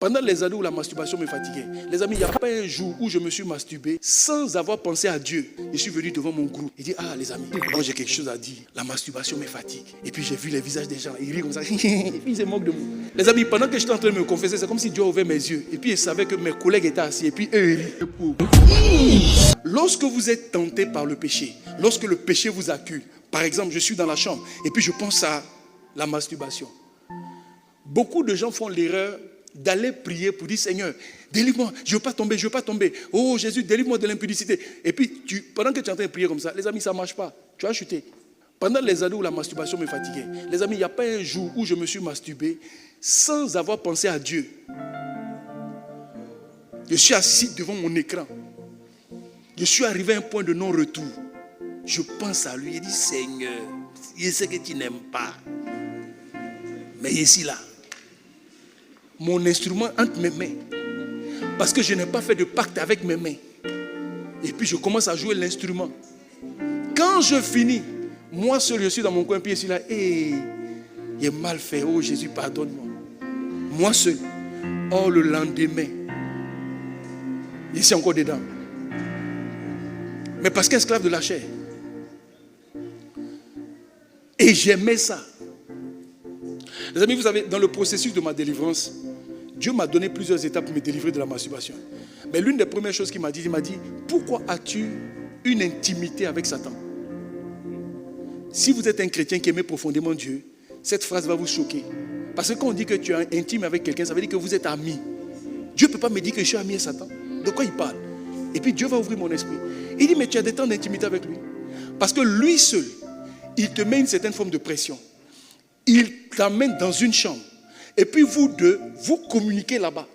Pendant les années où la masturbation me fatiguait, les amis, il n'y a pas un jour où je me suis masturbé sans avoir pensé à Dieu. Je suis venu devant mon groupe et dit, ah les amis, moi j'ai quelque chose à dire. La masturbation me fatigue. Et puis j'ai vu les visages des gens, ils rient comme ça. Et puis ils se moquent de moi. Les amis, pendant que j'étais en train de me confesser, c'est comme si Dieu ouvrait mes yeux. Et puis il savait que mes collègues étaient assis. Et puis eux, ils rient. Lorsque vous êtes tenté par le péché, lorsque le péché vous accule, par exemple, je suis dans la chambre et puis je pense à la masturbation. Beaucoup de gens font l'erreur d'aller prier pour dire, Seigneur, délivre-moi, je ne veux pas tomber, je ne veux pas tomber. Oh Jésus, délivre-moi de l'impudicité. Et puis, pendant que tu es en train de prier comme ça, les amis, ça ne marche pas. Tu vas chuter. Pendant les années où la masturbation me fatiguait, les amis, il n'y a pas un jour où je me suis masturbé sans avoir pensé à Dieu. Je suis assis devant mon écran. Je suis arrivé à un point de non-retour. Je pense à lui et dis, Seigneur, je sais que tu n'aimes pas. Mais ici, là, mon instrument entre mes mains. Parce que je n'ai pas fait de pacte avec mes mains. Et puis je commence à jouer l'instrument. Quand je finis, moi seul, je suis dans mon coin, puis je suis là, j'ai mal fait, oh Jésus, pardonne-moi. Moi seul. Oh, le lendemain, je suis encore dedans. Mais parce qu'esclave de la chair. Et j'aimais ça. Les amis, vous savez, dans le processus de ma délivrance, Dieu m'a donné plusieurs étapes pour me délivrer de la masturbation. Mais l'une des premières choses qu'il m'a dit, pourquoi as-tu une intimité avec Satan? Si vous êtes un chrétien qui aimait profondément Dieu, cette phrase va vous choquer. Parce que quand on dit que tu es intime avec quelqu'un, ça veut dire que vous êtes amis. Dieu ne peut pas me dire que je suis ami à Satan. De quoi il parle? Et puis Dieu va ouvrir mon esprit. Il dit, mais tu as des temps d'intimité avec lui. Parce que lui seul, il te met une certaine forme de pression. Il t'amène dans une chambre. Et puis vous deux, vous communiquez là-bas.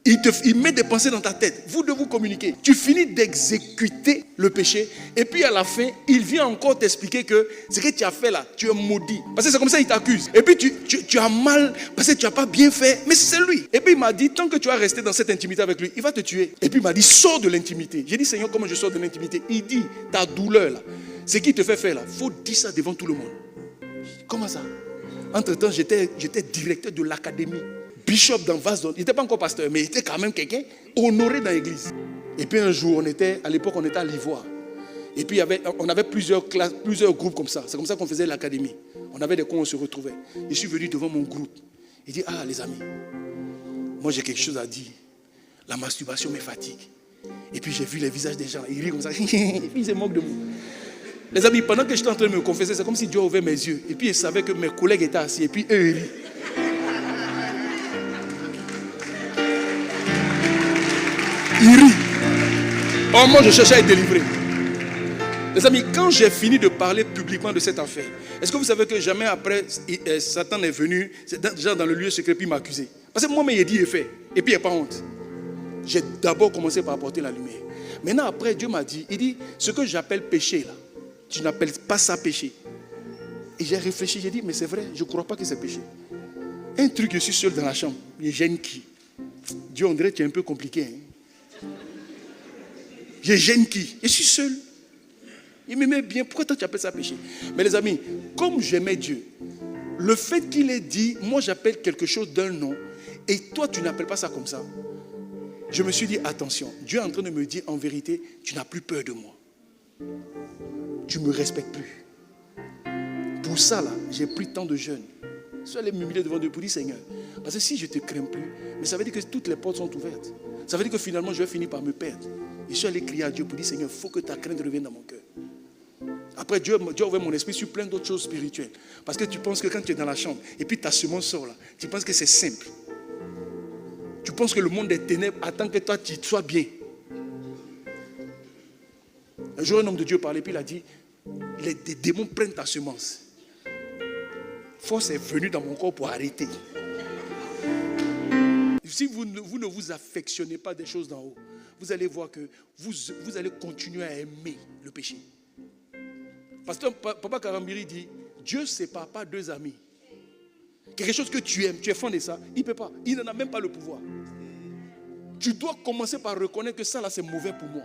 Il met des pensées dans ta tête. Vous deux, vous communiquez. Tu finis d'exécuter le péché. Et puis à la fin, il vient encore t'expliquer que ce que tu as fait là, tu es maudit. Parce que c'est comme ça qu'il t'accuse. Et puis tu as mal parce que tu n'as pas bien fait. Mais c'est lui. Et puis il m'a dit, tant que tu vas rester dans cette intimité avec lui, il va te tuer. Et puis il m'a dit, sors de l'intimité. J'ai dit, Seigneur, comment je sors de l'intimité? Il dit, ta douleur là, ce qui te fait faire là, il faut dire ça devant tout le monde. Comment ça? Entre-temps, j'étais directeur de l'académie. Bishop dans Vasdon. Il n'était pas encore pasteur, mais il était quand même quelqu'un honoré dans l'église. Et puis un jour, à l'époque, on était à l'Ivoire. Et puis on avait plusieurs classes, plusieurs groupes comme ça. C'est comme ça qu'on faisait l'académie. On avait des coins où on se retrouvait. Je suis venu devant mon groupe. Il dit, ah les amis, moi j'ai quelque chose à dire. La masturbation me fatigue. Et puis j'ai vu les visages des gens. Ils rient comme ça. Et puis ils se moquent de moi. Les amis, pendant que j'étais en train de me confesser, c'est comme si Dieu ouvrait mes yeux. Et puis il savait que mes collègues étaient assis. Et puis eux, ils rient. Il rit. Oh, moi, je cherchais à être délivré. Les amis, quand j'ai fini de parler publiquement de cette affaire, est-ce que vous savez que jamais après, Satan est venu, déjà dans le lieu secret, puis m'accuser? Parce que moi-même, il a dit et fait. Et puis, il n'y a pas honte. J'ai d'abord commencé par apporter la lumière. Maintenant, après, Dieu m'a dit, il dit, ce que j'appelle péché, là, tu n'appelles pas ça péché. Et j'ai réfléchi, j'ai dit, mais c'est vrai, je ne crois pas que c'est péché. Un truc, je suis seul dans la chambre. Je gêne qui? Dieu, on dirait que tu es un peu compliqué, hein? Je gêne qui? Je suis seul. Il m'aimait bien. Pourquoi toi tu appelles ça péché? Mais les amis, comme j'aimais Dieu, le fait qu'il ait dit, moi j'appelle quelque chose d'un nom, et toi tu n'appelles pas ça comme ça, je me suis dit, attention, Dieu est en train de me dire, en vérité, tu n'as plus peur de moi. Tu ne me respectes plus. Pour ça là, j'ai pris tant de jeûnes. Je suis allé m'humilier devant Dieu pour dire, Seigneur, parce que si je ne te crains plus, mais ça veut dire que toutes les portes sont ouvertes. Ça veut dire que finalement je vais finir par me perdre. Je suis allé crier à Dieu pour dire, Seigneur, il faut que ta crainte revienne dans mon cœur. Après, Dieu a ouvert mon esprit sur plein d'autres choses spirituelles. Parce que tu penses que quand tu es dans la chambre, et puis ta semence sort là, tu penses que c'est simple. Tu penses que le monde des ténèbres attend que toi tu sois bien. Un jour, un homme de Dieu parlait, puis il a dit, les démons prennent ta semence. Force est venue dans mon corps pour arrêter. Si vous ne vous affectionnez pas des choses d'en haut, vous allez voir que vous allez continuer à aimer le péché. Pasteur Papa Karambiri dit, Dieu ne sépare pas deux amis. Quelque chose que tu aimes, tu es fan de ça, il ne peut pas. Il n'en a même pas le pouvoir. Tu dois commencer par reconnaître que ça là c'est mauvais pour moi.